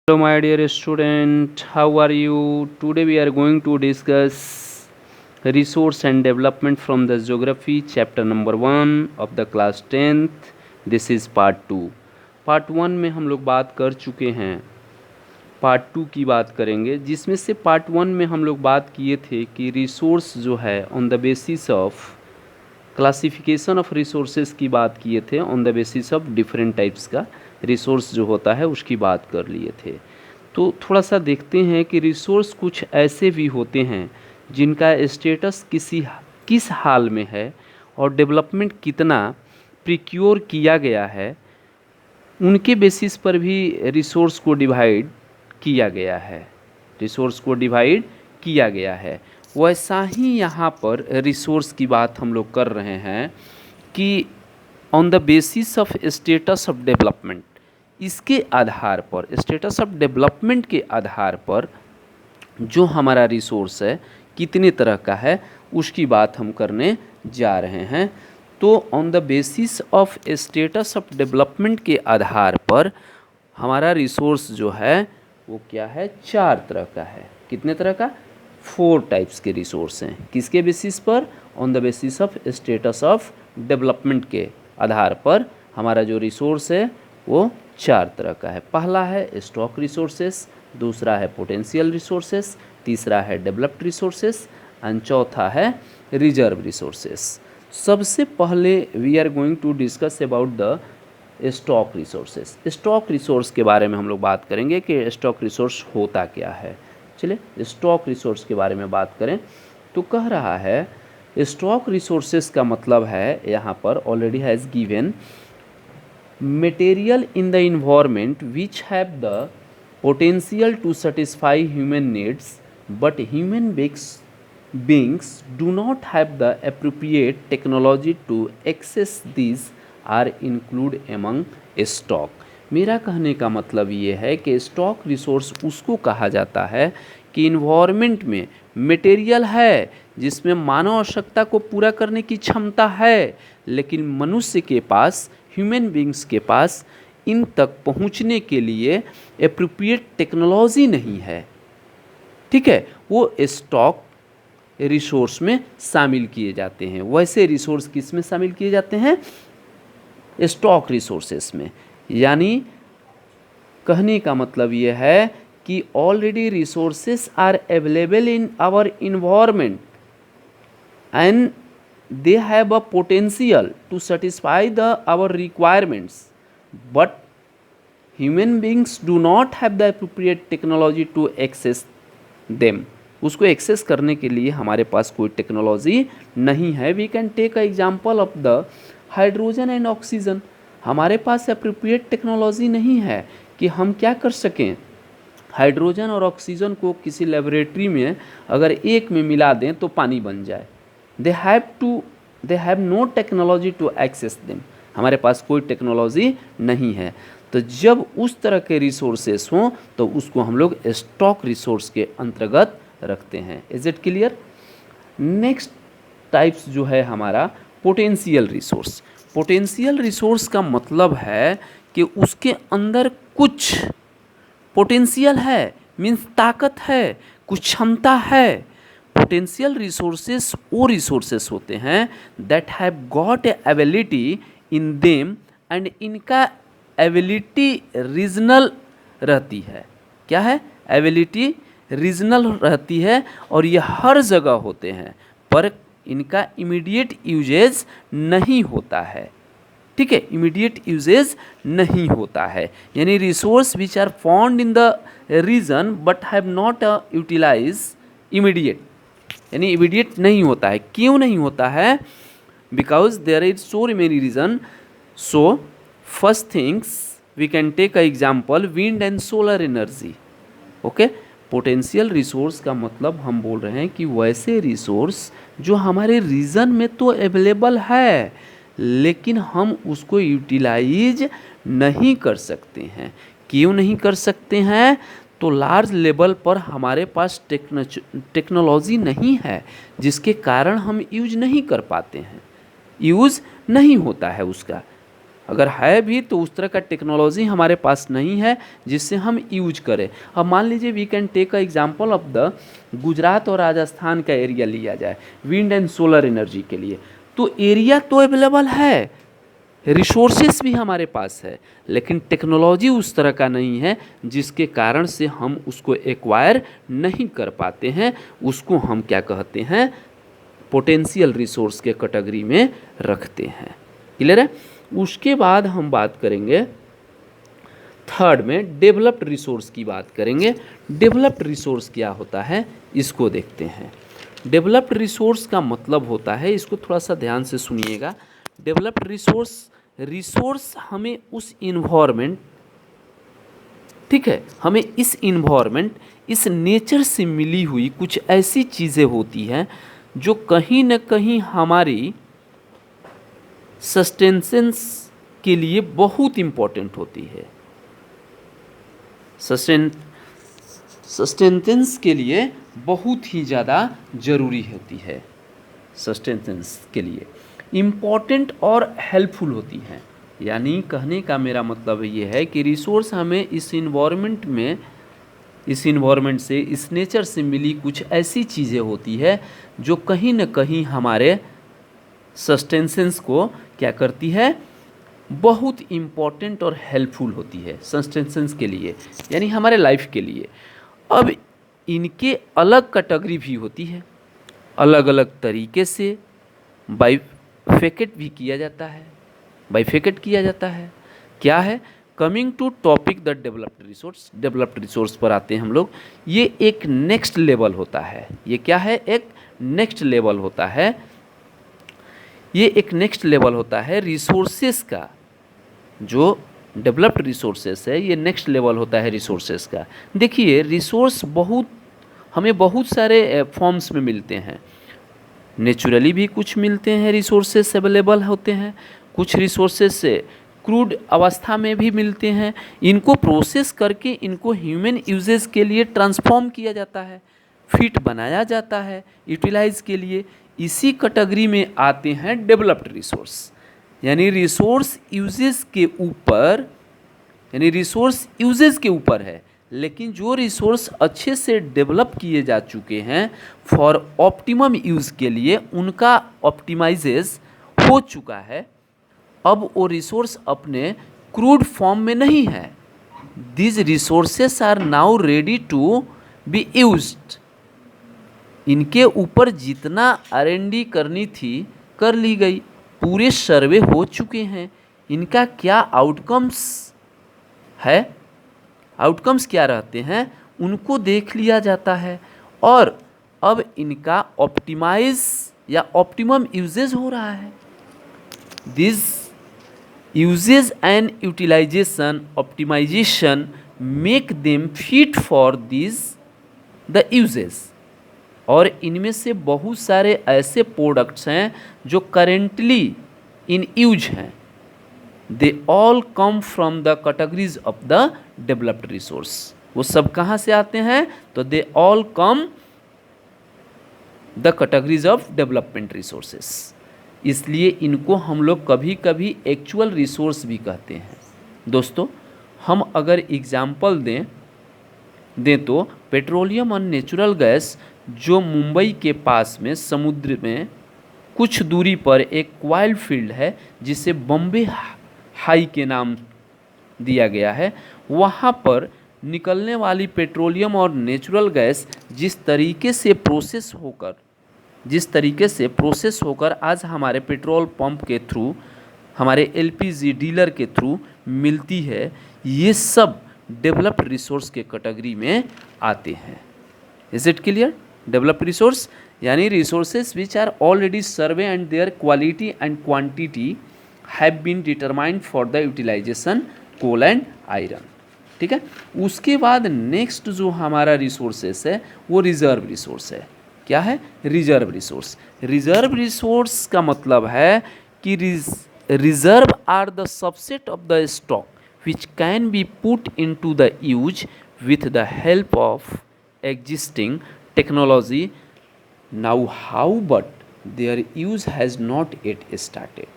Hello my dear student, how are you? Today we are going to discuss resource and development from the geography chapter number 1 of the class 10th. This is part 2. Part 1 में हम लोग बात कर चुके हैं, part 2 की बात करेंगे, जिसमें से पार्ट 1 में हम लोग बात किए थे कि रिसोर्स जो है on the basis of classification of resources की बात किए थे, on the basis of different types का रिसोर्स जो होता है उसकी बात कर लिए थे। तो थोड़ा सा देखते हैं कि रिसोर्स कुछ ऐसे भी होते हैं जिनका स्टेटस किस हाल में है और डेवलपमेंट कितना प्रिक्योर किया गया है, उनके बेसिस पर भी रिसोर्स को डिवाइड किया गया है, रिसोर्स को डिवाइड किया गया है। वैसा ही यहाँ पर रिसोर्स की बात हम लोग कर रहे हैं कि on the basis of status of development, इसके आधार पर, स्टेटस ऑफ डेवलपमेंट के आधार पर जो हमारा रिसोर्स है कितने तरह का है उसकी बात हम करने जा रहे हैं। तो on the basis of status of development के आधार पर हमारा रिसोर्स जो है वो क्या है, 4 तरह का है। कितने तरह का? 4 टाइप्स के रिसोर्स हैं। किसके बेसिस पर? On the basis of status of development के आधार पर हमारा जो रिसोर्स है वो 4 तरह का है। पहला है स्टॉक रिसोर्सेस, दूसरा है पोटेंशियल रिसोर्सेस, तीसरा है डेवलप्ड रिसोर्सेस एंड चौथा है रिजर्व रिसोर्सेस। सबसे पहले we are going to discuss about the stock resources. Stock resource के बारे में हम लोग बात करेंगे कि स्टॉक रिसोर्स होता क्या है। चलिए स्टॉक रिसोर्स के बारे में बात करें तो कह रहा है स्टॉक रिसोर्सेस का मतलब है, यहाँ पर already has given material in the environment which have the potential to satisfy human needs, but human beings do not have the appropriate technology to access these are included among stock। मेरा कहने का मतलब ये है कि stock resource उसको कहा जाता है कि इन्वायरमेंट में मटेरियल है जिसमें मानव आवश्यकता को पूरा करने की क्षमता है, लेकिन मनुष्य के पास, ह्यूमन बींग्स के पास इन तक पहुंचने के लिए एप्रोप्रिएट टेक्नोलॉजी नहीं है। ठीक है, वो स्टॉक रिसोर्स में शामिल किए जाते हैं। वैसे रिसोर्स किस में शामिल किए जाते हैं? स्टॉक रिसोर्सेस में। यानी कहने का मतलब ये है कि already resources are available in our environment and they have a potential to satisfy our requirements, but human beings do not have the appropriate technology to access them। उसको एक्सेस करने के लिए हमारे पास कोई टेक्नोलॉजी नहीं है। We can take a example of the hydrogen and oxygen. हमारे पास अप्रोप्रिएट टेक्नोलॉजी नहीं है कि हम क्या कर सकें, हाइड्रोजन और ऑक्सीजन को किसी लेबोरेटरी में अगर एक में मिला दें तो पानी बन जाए। they have no technology to access them। हमारे पास कोई टेक्नोलॉजी नहीं है। तो जब उस तरह के रिसोर्सेस हों तो उसको हम लोग स्टॉक रिसोर्स के अंतर्गत रखते हैं। Is it clear? Next types जो है हमारा पोटेंशियल रिसोर्स। पोटेंशियल रिसोर्स का मतलब है कि उसके अंदर कुछ पोटेंशियल है, मीन्स ताकत है, कुछ क्षमता है। पोटेंशियल रिसोर्सेस वो रिसोर्सेस होते हैं that have got a ability in them and इनका एबिलिटी रीजनल रहती है। क्या है? एबिलिटी रीजनल रहती है और ये हर जगह होते हैं, पर इनका इमीडिएट यूजेज नहीं होता है। ठीक है, इमीडिएट यूजेज नहीं होता है। यानी resource which are found in the region but have not utilize immediate, यानी इमीडिएट नहीं होता है। क्यों नहीं होता है? Because there is so many reason. So first things we can take a example wind and solar energy. Okay, potential resource का मतलब हम बोल रहे हैं कि वैसे रिसोर्स जो हमारे रीजन में तो अवेलेबल है लेकिन हम उसको यूटिलाइज नहीं कर सकते हैं। क्यों नहीं कर सकते हैं? तो लार्ज लेवल पर हमारे पास टेक्नोलॉजी नहीं है जिसके कारण हम यूज नहीं कर पाते हैं, यूज़ नहीं होता है उसका। अगर है भी तो उस तरह का टेक्नोलॉजी हमारे पास नहीं है जिससे हम यूज करें। अब मान लीजिए we can take a example of the Gujarat और राजस्थान का एरिया लिया जाए विंड एंड सोलर एनर्जी के लिए, तो एरिया तो अवेलेबल है, रिसोर्सेस भी हमारे पास है, लेकिन टेक्नोलॉजी उस तरह का नहीं है जिसके कारण से हम उसको एक्वायर नहीं कर पाते हैं। उसको हम क्या कहते हैं, पोटेंशियल रिसोर्स के कैटेगरी में रखते हैं। क्लियर है। उसके बाद हम बात करेंगे थर्ड में डेवलप्ड रिसोर्स की बात करेंगे। डेवलप्ड रिसोर्स क्या होता है इसको देखते हैं। डेवलप्ड रिसोर्स का मतलब होता है, इसको थोड़ा सा ध्यान से सुनिएगा। डेवलप्ड रिसोर्स हमें उस इन्वायरमेंट, ठीक है, हमें इस इन्वायरमेंट, इस नेचर से मिली हुई कुछ ऐसी चीज़ें होती हैं जो कहीं न कहीं हमारी सस्टेंसेंस के लिए बहुत इम्पोर्टेंट होती है। सस्टेंटेंस के लिए बहुत ही ज़्यादा ज़रूरी होती है, सस्टेंटेंस के लिए इम्पॉर्टेंट और हेल्पफुल होती हैं। यानी कहने का मेरा मतलब ये है कि रिसोर्स हमें इस इन्वायरमेंट में, इस इन्वायरमेंट से, इस नेचर से मिली कुछ ऐसी चीज़ें होती है जो कहीं न कहीं हमारे सस्टेंसेंस को क्या करती है, बहुत इम्पॉर्टेंट और हेल्पफुल होती है सस्टेंसेंस के लिए, यानी हमारे लाइफ के लिए। अब इनके अलग कैटेगरी भी होती है, अलग अलग तरीके से बाइफेकेट भी किया जाता है, बाइफेकेट किया जाता है। क्या है, coming to topic the developed resource, developed resource पर आते हैं हम लोग। ये एक नेक्स्ट लेवल होता है, ये क्या है, एक नेक्स्ट लेवल होता है, ये एक नेक्स्ट लेवल होता है रिसोर्सेस का। जो डेवलप्ड रिसोर्सेस है ये नेक्स्ट लेवल होता है रिसोर्सेस का। देखिए रिसोर्स हमें बहुत सारे फॉर्म्स में मिलते हैं, नेचुरली भी कुछ मिलते हैं, रिसोर्सेस अवेलेबल होते हैं, कुछ रिसोर्सेस से क्रूड अवस्था में भी मिलते हैं। इनको प्रोसेस करके इनको ह्यूमन यूजेस के लिए ट्रांसफॉर्म किया जाता है, फिट बनाया जाता है यूटिलाइज के लिए। इसी कैटेगरी में आते हैं डेवलप्ड रिसोर्स, यानी रिसोर्स यूजेस के ऊपर, यानी रिसोर्स यूजेस के ऊपर है, लेकिन जो रिसोर्स अच्छे से डेवलप किए जा चुके हैं फॉर ऑप्टिमम यूज़ के लिए, उनका ऑप्टिमाइजेस हो चुका है। अब वो रिसोर्स अपने क्रूड फॉर्म में नहीं है। These resources are now ready to be used. इनके ऊपर जितना R&D करनी थी कर ली गई, पूरे सर्वे हो चुके हैं। इनका क्या आउटकम्स है, आउटकम्स क्या रहते हैं उनको देख लिया जाता है, और अब इनका ऑप्टिमाइज या ऑप्टिमम यूजेज हो रहा है। This uses and utilization optimization make them fit for this the uses. और इनमें से बहुत सारे ऐसे प्रोडक्ट्स हैं जो करेंटली इन यूज हैं, they all come from the categories of the developed resource. वो सब कहाँ से आते हैं, तो they all come the categories of development resources. इसलिए इनको हम लोग कभी कभी एक्चुअल रिसोर्स भी कहते हैं। दोस्तों हम अगर एग्जाम्पल दें तो पेट्रोलियम और नेचुरल गैस जो मुंबई के पास में समुद्र में कुछ दूरी पर एक ऑयल फील्ड है जिसे बॉम्बे हाई के नाम दिया गया है, वहाँ पर निकलने वाली पेट्रोलियम और नेचुरल गैस जिस तरीके से प्रोसेस होकर आज हमारे पेट्रोल पंप के थ्रू, हमारे LPG डीलर के थ्रू मिलती है, ये सब डेवलप्ड रिसोर्स के कैटेगरी में आते हैं। Is it clear? Developed resource यानी resources which are already survey and their quality and quantity have been determined for the utilisation coal and iron. ठीक है। उसके बाद नेक्स्ट जो हमारा रिसोर्सेस है वो रिजर्व रिसोर्स है। क्या है? Reserve resource. रिजर्व रिसोर्स का मतलब है कि reserve are the subset of the stock which can be put into the use with the help of existing technology. Now how but their use has not yet started.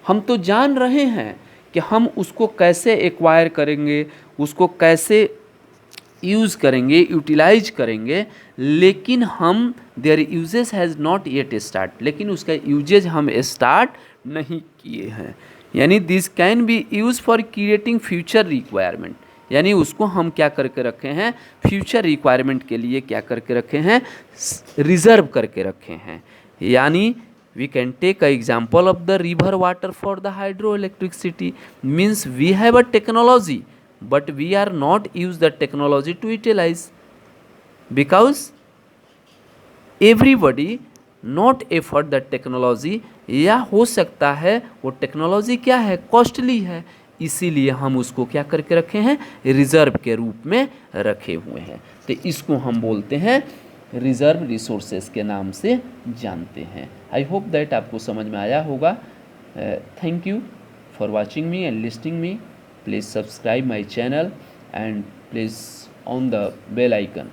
हम तो जान रहे हैं कि हम उसको कैसे एक्वायर करेंगे, उसको कैसे यूज़ करेंगे, यूटिलाइज करेंगे, लेकिन हम there uses has not yet start, लेकिन उसका यूजेज हम स्टार्ट नहीं किए हैं। यानी this can be use for creating future requirement, यानी उसको हम क्या करके रखे हैं, फ्यूचर रिक्वायरमेंट के लिए क्या करके रखे हैं, रिजर्व करके रखे हैं। यानी we can take an example of the river water for the hydroelectricity, means we have a technology but we are not use the technology to utilize, because everybody not effort the technology, या हो सकता है वो technology क्या है, costly है, इसीलिए हम उसको क्या करके रखे हैं, रिजर्व के रूप में रखे हुए हैं। तो इसको हम बोलते हैं रिजर्व रिसोर्सेज के नाम से जानते हैं। आई होप दैट आपको समझ में आया होगा। Thank you for watching me and listening me. Please subscribe my channel and please on the bell icon.